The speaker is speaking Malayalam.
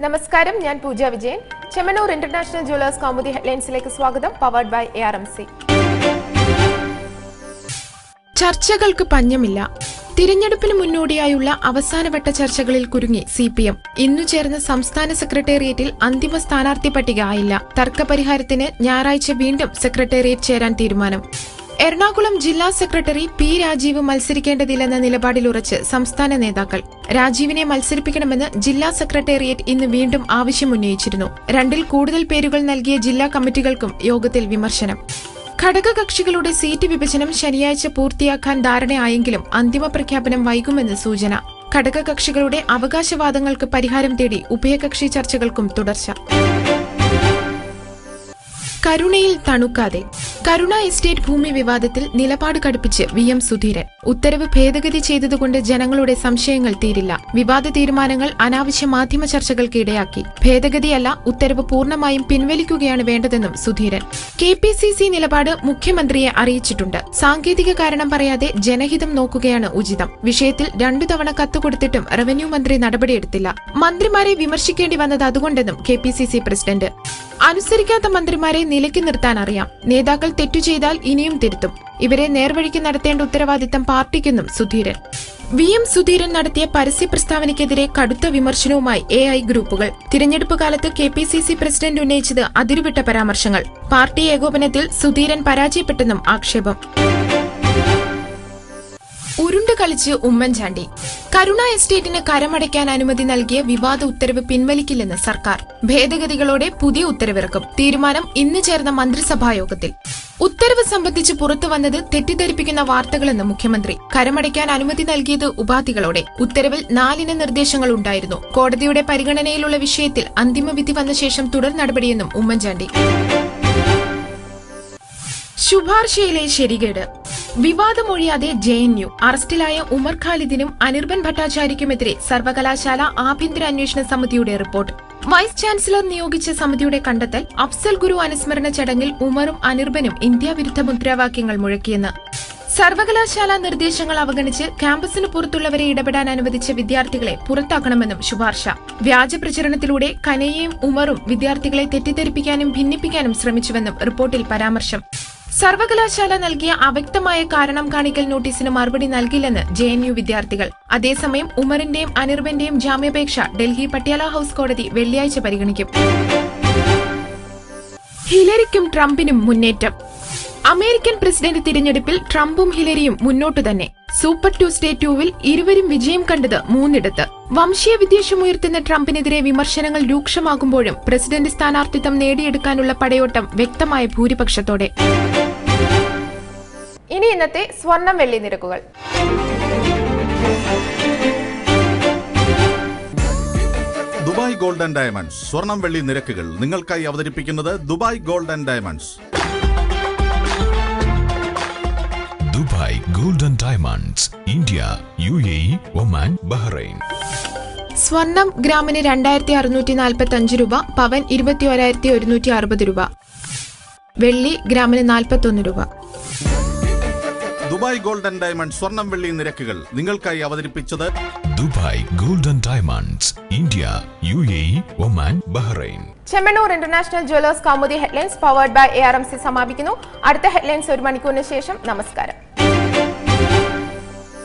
നമസ്കാരം, ഞാൻ പൂജ വിജയൻ. ചെമ്മണ്ണൂർ ഇന്റർനാഷണൽ ജ്വല്ലേഴ്സ് കൗമുദി ഹെഡ്ലൈൻസിലേക്ക് സ്വാഗതം. Powered by ARMC. ചർച്ചകൾക്ക് പഞ്ഞമില്ല. തിരഞ്ഞെടുപ്പിന് മുന്നോടിയായുള്ള അവസാനവട്ട ചർച്ചകളിൽ കുരുങ്ങി CPM. ഇന്നു ചേർന്ന സംസ്ഥാന സെക്രട്ടേറിയറ്റിൽ അന്തിമ സ്ഥാനാർത്ഥി പട്ടിക ആയില്ല. തർക്കപരിഹാരത്തിന് ഞായറാഴ്ച വീണ്ടും സെക്രട്ടേറിയറ്റ് ചേരാൻ തീരുമാനം. എറണാകുളം ജില്ലാ സെക്രട്ടറി P. രാജീവ് മത്സരിക്കേണ്ടതില്ലെന്ന നിലപാടിലുറച്ച് സംസ്ഥാന നേതാക്കൾ. രാജീവിനെ മത്സരിപ്പിക്കണമെന്ന് ജില്ലാ സെക്രട്ടേറിയറ്റ് ഇന്ന് വീണ്ടും ആവശ്യമുന്നയിച്ചിരുന്നു. 2ൽ കൂടുതൽ പേരുകൾ നൽകിയ ജില്ലാ കമ്മിറ്റികൾക്കും യോഗത്തിൽ വിമർശനം. ഘടകകക്ഷികളുടെ സീറ്റ് വിഭജനം ശനിയാഴ്ച പൂർത്തിയാക്കാൻ ധാരണയായെങ്കിലും അന്തിമ പ്രഖ്യാപനം വൈകുമെന്ന് സൂചന. ഘടകകക്ഷികളുടെ അവകാശവാദങ്ങൾക്ക് പരിഹാരം തേടി ഉഭയകക്ഷി ചർച്ചകൾക്കും തുടർച്ച. കരുണയിൽ തണുക്കാതെ. കരുണ എസ്റ്റേറ്റ് ഭൂമി വിവാദത്തിൽ നിലപാട് കടുപ്പിച്ച് VM സുധീരൻ. ഉത്തരവ് ഭേദഗതി ചെയ്തതുകൊണ്ട് ജനങ്ങളുടെ സംശയങ്ങൾ തീരില്ല. വിവാദ തീരുമാനങ്ങൾ അനാവശ്യ മാധ്യമ ചർച്ചകൾക്ക് ഇടയാക്കി. ഭേദഗതിയല്ല, ഉത്തരവ് പൂർണ്ണമായും പിൻവലിക്കുകയാണ് വേണ്ടതെന്നും സുധീരൻ. KPCC നിലപാട് മുഖ്യമന്ത്രിയെ അറിയിച്ചിട്ടുണ്ട്. സാങ്കേതിക കാരണം പറയാതെ ജനഹിതം നോക്കുകയാണ് ഉചിതം. വിഷയത്തിൽ 2 തവണ കത്ത് കൊടുത്തിട്ടും റവന്യൂ മന്ത്രി നടപടിയെടുത്തില്ല. മന്ത്രിമാരെ വിമർശിക്കേണ്ടി വന്നത് അതുകൊണ്ടെന്നും KPCC പ്രസിഡന്റ്. അനുസരിക്കാത്ത മന്ത്രിമാരെ നിലയ്ക്ക് നിർത്താൻ അറിയാം. നേതാക്കൾ തെറ്റു ചെയ്താൽ ഇനിയും തിരുത്തും. ഇവരെ നേർവഴിക്ക് നടത്തേണ്ട ഉത്തരവാദിത്തം പാർട്ടിക്കെന്നും സുധീരൻ. VM സുധീരൻ നടത്തിയ പരസ്യ പ്രസ്താവനയ്ക്കെതിരെ കടുത്ത വിമർശനവുമായി AI ഗ്രൂപ്പുകൾ. തിരഞ്ഞെടുപ്പ് കാലത്ത് KPCC പ്രസിഡന്റ് ഉന്നയിച്ചത് അതിരുവിട്ട പരാമർശങ്ങൾ. പാർട്ടി ഏകോപനത്തിൽ സുധീരൻ പരാജയപ്പെട്ടെന്നും ആക്ഷേപം. ഉരുണ്ട് കളിച്ച് ഉമ്മൻചാണ്ടി. കരുണ എസ്റ്റേറ്റിന് കരമടയ്ക്കാൻ അനുമതി നൽകിയ വിവാദ ഉത്തരവ് പിൻവലിക്കില്ലെന്ന് സർക്കാർ. ഭേദഗതികളോടെ പുതിയ ഉത്തരവിറക്കും. തീരുമാനം ഇന്ന് ചേർന്ന മന്ത്രിസഭായോഗത്തിൽ. ഉത്തരവ് സംബന്ധിച്ച് പുറത്തുവന്നത് തെറ്റിദ്ധരിപ്പിക്കുന്ന വാർത്തകളെന്ന് മുഖ്യമന്ത്രി. കരമടയ്ക്കാൻ അനുമതി നൽകിയത് ഉപാധികളോടെ. ഉത്തരവിൽ 4 നിർദ്ദേശങ്ങൾ ഉണ്ടായിരുന്നു. കോടതിയുടെ പരിഗണനയിലുള്ള വിഷയത്തിൽ അന്തിമവിധി വന്ന ശേഷം തുടർ നടപടിയെന്നും ഉമ്മൻചാണ്ടി. ശുപാർശയിലെ ശരികേട്. വിവാദമൊഴിയാതെ JNU. അറസ്റ്റിലായ ഉമർ ഖാലിദിനും അനിർബൻ ഭട്ടാചാര്യയ്ക്കുമെതിരെ സർവകലാശാല ആഭ്യന്തര അന്വേഷണ സമിതിയുടെ റിപ്പോർട്ട്. വൈസ് ചാൻസലർ നിയോഗിച്ച സമിതിയുടെ കണ്ടെത്തൽ അഫ്സൽ ഗുരു അനുസ്മരണ ചടങ്ങിൽ ഉമറും അനിർബനും ഇന്ത്യാവിരുദ്ധ മുദ്രാവാക്യങ്ങൾ മുഴക്കിയെന്ന്. സർവകലാശാല നിർദ്ദേശങ്ങൾ അവഗണിച്ച് ക്യാമ്പസിന് പുറത്തുള്ളവരെ ഇടപെടാൻ അനുവദിച്ച വിദ്യാർത്ഥികളെ പുറത്താക്കണമെന്നും ശുപാർശ. വ്യാജ പ്രചരണത്തിലൂടെ കനയ്യയും ഉമറും വിദ്യാർത്ഥികളെ തെറ്റിദ്ധരിപ്പിക്കാനും ഭിന്നിപ്പിക്കാനും ശ്രമിച്ചുവെന്നും റിപ്പോർട്ടിൽ പരാമർശം. സർവകലാശാല നൽകിയ അവ്യക്തമായ കാരണം കാണിക്കൽ നോട്ടീസിന് മറുപടി നൽകില്ലെന്ന് JNU വിദ്യാർത്ഥികൾ. അതേസമയം ഉമറിന്റെയും അനിർബന്റെയും ജാമ്യാപേക്ഷ ഡൽഹി പട്യാല ഹൌസ് കോടതി വെള്ളിയാഴ്ച പരിഗണിക്കും. ഹിലരിക്കും ട്രംപിനും മുന്നേറ്റം. അമേരിക്കൻ പ്രസിഡന്റ് തിരഞ്ഞെടുപ്പിൽ ട്രംപും ഹിലരിയും മുന്നോട്ടു തന്നെ. സൂപ്പർ ട്യൂസ്ഡേ 2-ൽ ഇരുവരും വിജയം കണ്ടത് 3 വംശീയ വിദ്വേഷമുയർത്തുന്ന ട്രംപിനെതിരെ വിമർശനങ്ങൾ രൂക്ഷമാകുമ്പോഴും പ്രസിഡന്റ് സ്ഥാനാർത്ഥിത്വം നേടിയെടുക്കാനുള്ള പടയോട്ടം വ്യക്തമായ ഭൂരിപക്ഷത്തോടെ. ഇനി ഇന്നത്തെ സ്വർണം വെള്ളി നിരക്കുകൾ. ദുബായ് ഗോൾഡ് ആൻഡ് ഡയമണ്ട്സ് സ്വർണം വെള്ളി നിരക്കുകൾ നിങ്ങൾക്കായി അവതരിപ്പിക്കുന്നത് Dubai gold and diamonds. Dubai gold and diamonds, India, UAE, Oman, Bahrain. സ്വർണം ഗ്രാമിന് 2645 രൂപ, പവൻ 21,160 രൂപ, വെള്ളി ഗ്രാമിന് 41 രൂപ. ദുബായ് ഗോൾഡ് ആൻഡ് ഡയമണ്ട്സ് സ്വർണം വെള്ളി നിരക്കുകൾ നിങ്ങൾക്കായി അവതരിപ്പിച്ചത് Dubai gold and diamonds, India, UAE, Oman, Bahrain. Chemmanur international jewellers Kaumudi headlines powered by ARMC സമാപിക്കുന്നു. അടുത്ത ഹെഡ്ലൈൻസ് 1 മണിക്കൂറിന് ശേഷം. നമസ്കാരം.